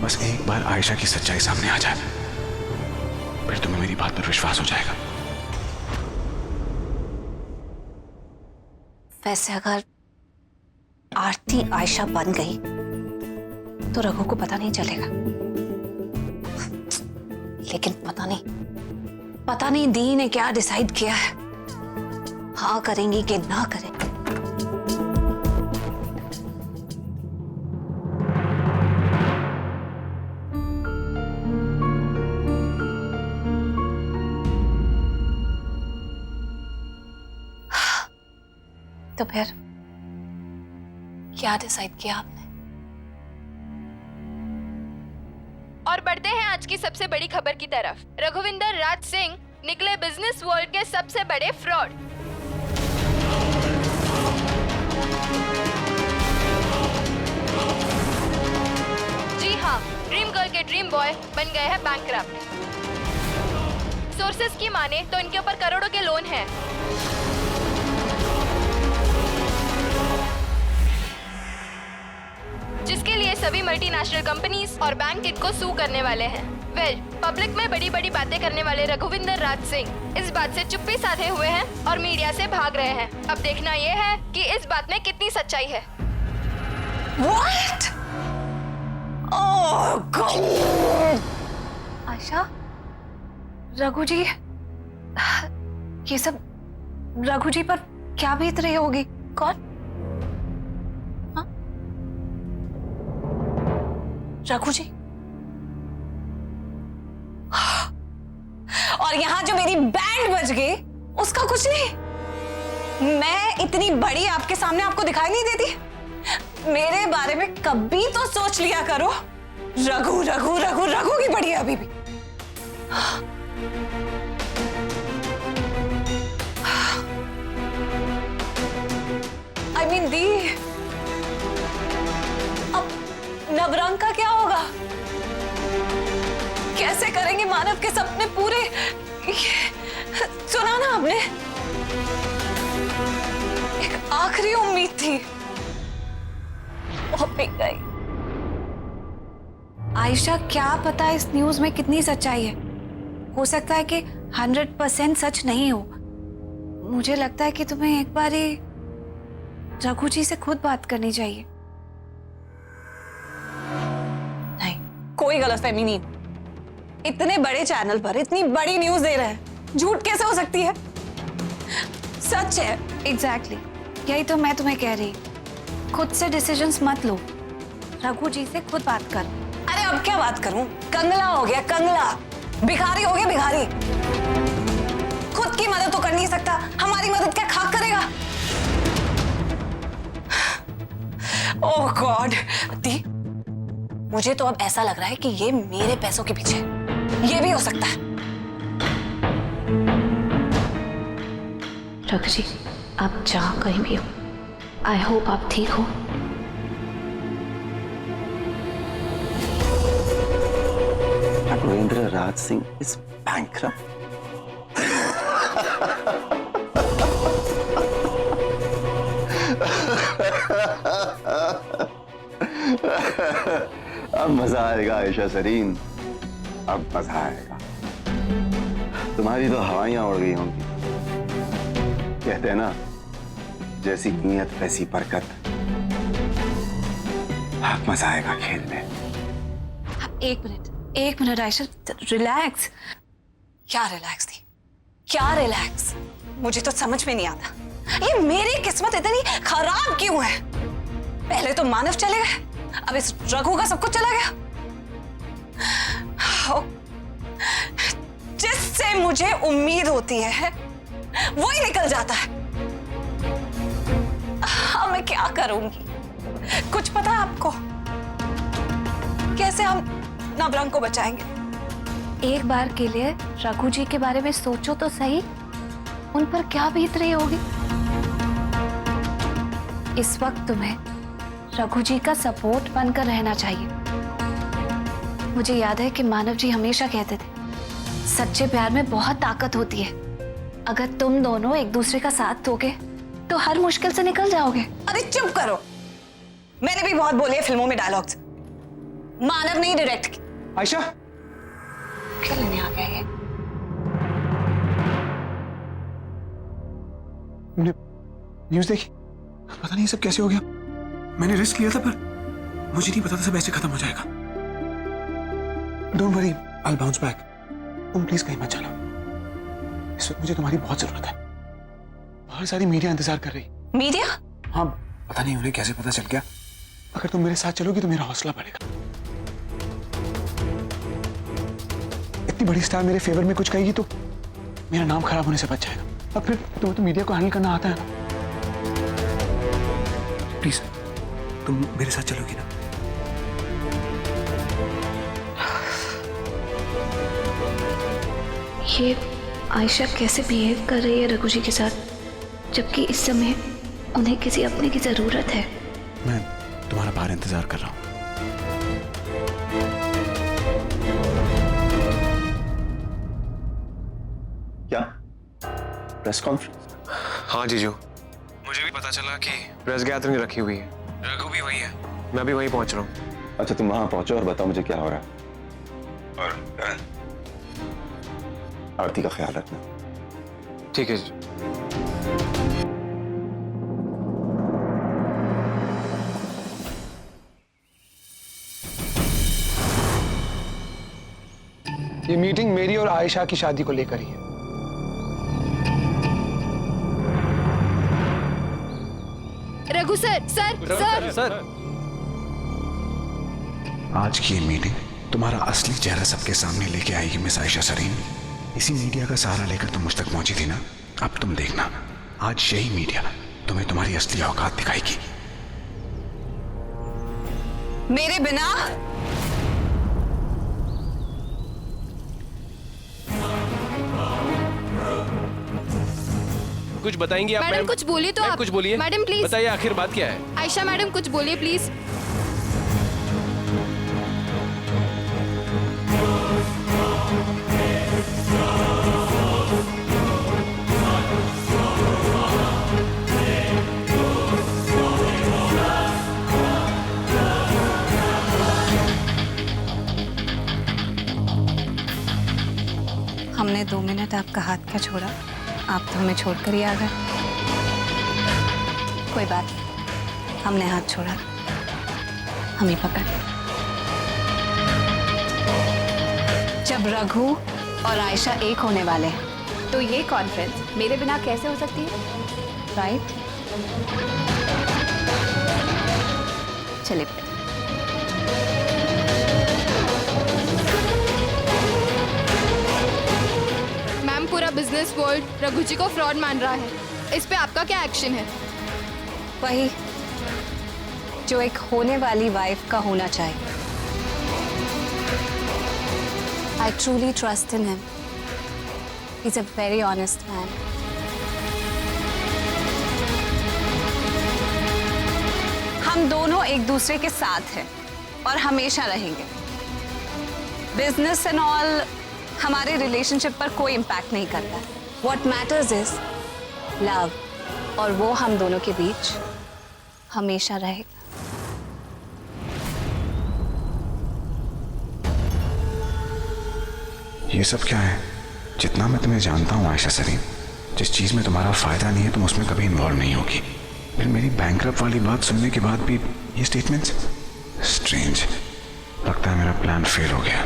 बस एक बार आयशा की सच्चाई सामने आ जाए, फिर तुम्हें मेरी बात पर विश्वास हो जाएगा। वैसे अगर आरती आयशा बन गई तो रघु को पता नहीं चलेगा, लेकिन पता नहीं दी ने क्या डिसाइड किया है, हाँ करेंगी कि ना करेंगी। तो फिर क्या डिसाइड किया आपने? और बढ़ते हैं आज की सबसे बड़ी खबर की तरफ। रघुविंदर राज सिंह निकले बिजनेस वर्ल्ड के सबसे बड़े फ्रॉड। जी हाँ, ड्रीम गर्ल के ड्रीम बॉय बन गए हैं बैंकक्रप्ट। सोर्सेस की माने तो इनके ऊपर करोड़ों के लोन हैं। जिसके लिए सभी मल्टीनेशनल कंपनीज और बैंक इनको सू करने वाले हैं। पब्लिक में बड़ी बड़ी बातें करने वाले रघुविंदर राज सिंह इस बात से चुप्पी साधे हुए हैं और मीडिया से भाग रहे हैं। अब देखना ये है कि इस बात में कितनी सच्चाई है। What? Oh God! Ayesha, Raghu जी, ये सब रघु जी पर क्या बीत रही होगी? कौन? रघु जी? और यहां जो मेरी बैंड बज गई उसका कुछ नहीं। मैं इतनी बड़ी आपके सामने आपको दिखाई नहीं देती? मेरे बारे में कभी तो सोच लिया करो। रघु रघु रघु रघु की बड़ी है अभी भी। I mean दी, अब नवरंग का क्या होगा? कैसे करेंगे मानव के सपने पूरे? सुना ना आपने, एक आखिरी उम्मीद थी, वो पिघल गई। आयशा, क्या पता इस न्यूज में कितनी सच्चाई है। हो सकता है कि 100% सच नहीं हो। मुझे लगता है कि तुम्हें एक बार ही रघु जी से खुद बात करनी चाहिए। नहीं, कोई गलतफहमी नहीं। इतने बड़े चैनल पर इतनी बड़ी न्यूज दे रहे हैं, झूठ कैसे हो सकती है? सच है। एग्जैक्टली, यही तो मैं तुम्हें कह रही। खुद से डिसीजंस मत लो, रघु जी से खुद बात कर। अरे अब क्या बात करूं? कंगला हो गया कंगला, भिखारी हो गया भिखारी। खुद की मदद तो कर नहीं सकता, हमारी मदद क्या खाक करेगा? ओह गॉड दी, मुझे तो अब ऐसा लग रहा है कि ये मेरे पैसों के पीछे है। ये भी हो सकता है। रघु जी, आप जहां कहीं भी हो, आई होप आप ठीक हो। Raghuvinder Raj Singh is bankrupt. अब मजा आएगा आयशा सरीन, अब मजा आएगा। तुम्हारी तो हवाइयां उड़ गई होंगी। कहते हैं ना, जैसी नीयत वैसी बरकत। अब मजा आएगा खेल में। अब एक मिनट आयशा, रिलैक्स। क्या रिलैक्स थी? क्या रिलैक्स? मुझे तो समझ में नहीं आता, ये मेरी किस्मत इतनी खराब क्यों है? पहले तो मानव चले गए, अब इस रघु का सब कुछ चला गया। जिससे मुझे उम्मीद होती है वही निकल जाता है। हाँ, मैं क्या करूंगी? कुछ पता है आपको? कैसे हम नवरंग को बचाएंगे? एक बार के लिए रघु जी के बारे में सोचो तो सही, उन पर क्या बीत रही होगी। इस वक्त तुम्हें रघु जी का सपोर्ट बनकर रहना चाहिए। मुझे याद है कि मानव जी हमेशा कहते थे, सच्चे प्यार में बहुत ताकत होती है। अगर तुम दोनों एक दूसरे का साथ दोगे तो हर मुश्किल से निकल जाओगे। अरे चुप करो, मैंने भी बहुत बोले फिल्मों में डायलॉग्स। मानव नहीं डायरेक्ट। आयशा, क्या लेने आ गया ये? तुमने न्यूज़ देखी? पता नहीं सब कैसे हो गया। मैंने रिस्क लिया था पर मुझे नहीं पता था सब ऐसे खत्म हो जाएगा। Don't worry, I will bounce back. तुम प्लीज कहीं मत जाना। इस वक्त मुझे तुम्हारी बहुत जरूरत है। बहुत सारी मीडिया इंतजार कर रही। मीडिया? हाँ, पता नहीं उन्हें कैसे पता चल गया। अगर तुम मेरे साथ चलोगी तो मेरा हौसला बढ़ेगा। इतनी बड़ी स्टार मेरे फेवर में कुछ कहेगी तो मेरा नाम खराब होने से बच जाएगा। अब फिर तुम्हें तो मीडिया को हैंडल करना आता है ना। प्लीज तुम मेरे साथ चलोगी ना? ये आयशा कैसे बिहेव कर रही है रघु जी के साथ, जबकि इस समय उन्हें किसी अपने की जरूरत है। मैं तुम्हारा बाहर इंतजार कर रहा हूँ। क्या प्रेस कॉन्फ्रेंस? हाँ जीजू, मुझे भी पता चला कि प्रेस गैदरिंग रखी हुई है। रघु भी वही है, मैं भी वहीं पहुंच रहा हूँ। अच्छा, तुम वहां पहुंचो और बताओ मुझे क्या हो रहा है। और आरती का ख्याल रखना। ठीक है जीजू। ये मीटिंग मेरी और आयशा की शादी को लेकर ही है। Raghu sir, sir. आज की ये मीटिंग तुम्हारा असली चेहरा सबके सामने लेके आएगी मिस आयशा सरीन। इसी मीडिया का सहारा लेकर तुम मुझ तक पहुंची थी ना। अब तुम देखना, आज यही मीडिया तुम्हें तुम्हारी असली औकात दिखाएगी। मेरे बिना कुछ बताएंगी आप? मैडम कुछ बोलिए तो आप। कुछ बोलिए मैडम प्लीज बताइए, आखिर बात क्या है? आयशा मैडम कुछ बोलिए प्लीज। हमने 2 मिनट आपका हाथ क्या छोड़ा, आप तो हमें छोड़कर ही आ गए। कोई बात नहीं, हमने हाथ छोड़ा, हम ही पकड़। जब रघु और आयशा एक होने वाले हैं तो ये कॉन्फ्रेंस मेरे बिना कैसे हो सकती है, राइट? चलिए। मैम, पूरा बिजनेस वर्ल्ड रघु जी को फ्रॉड मान रहा है। इस पे आपका क्या एक्शन है? वही जो एक होने वाली वाइफ का होना चाहिए। I truly trust in him. He's a very honest man. हम दोनों एक दूसरे के साथ हैं और हमेशा रहेंगे। बिजनेस एंड ऑल हमारे रिलेशनशिप पर कोई इम्पैक्ट नहीं करता। What matters is love, और वो हम दोनों के बीच हमेशा रहेगा। ये सब क्या है? जितना मैं तुम्हें जानता हूँ आयशा सरीन, जिस चीज में तुम्हारा फायदा नहीं है तुम उसमें कभी इन्वॉल्व नहीं होगी। फिर मेरी बैंकरप्ट वाली बात सुनने के बाद भी ये स्टेटमेंट्स स्ट्रेंज। लगता है मेरा प्लान फेल हो गया।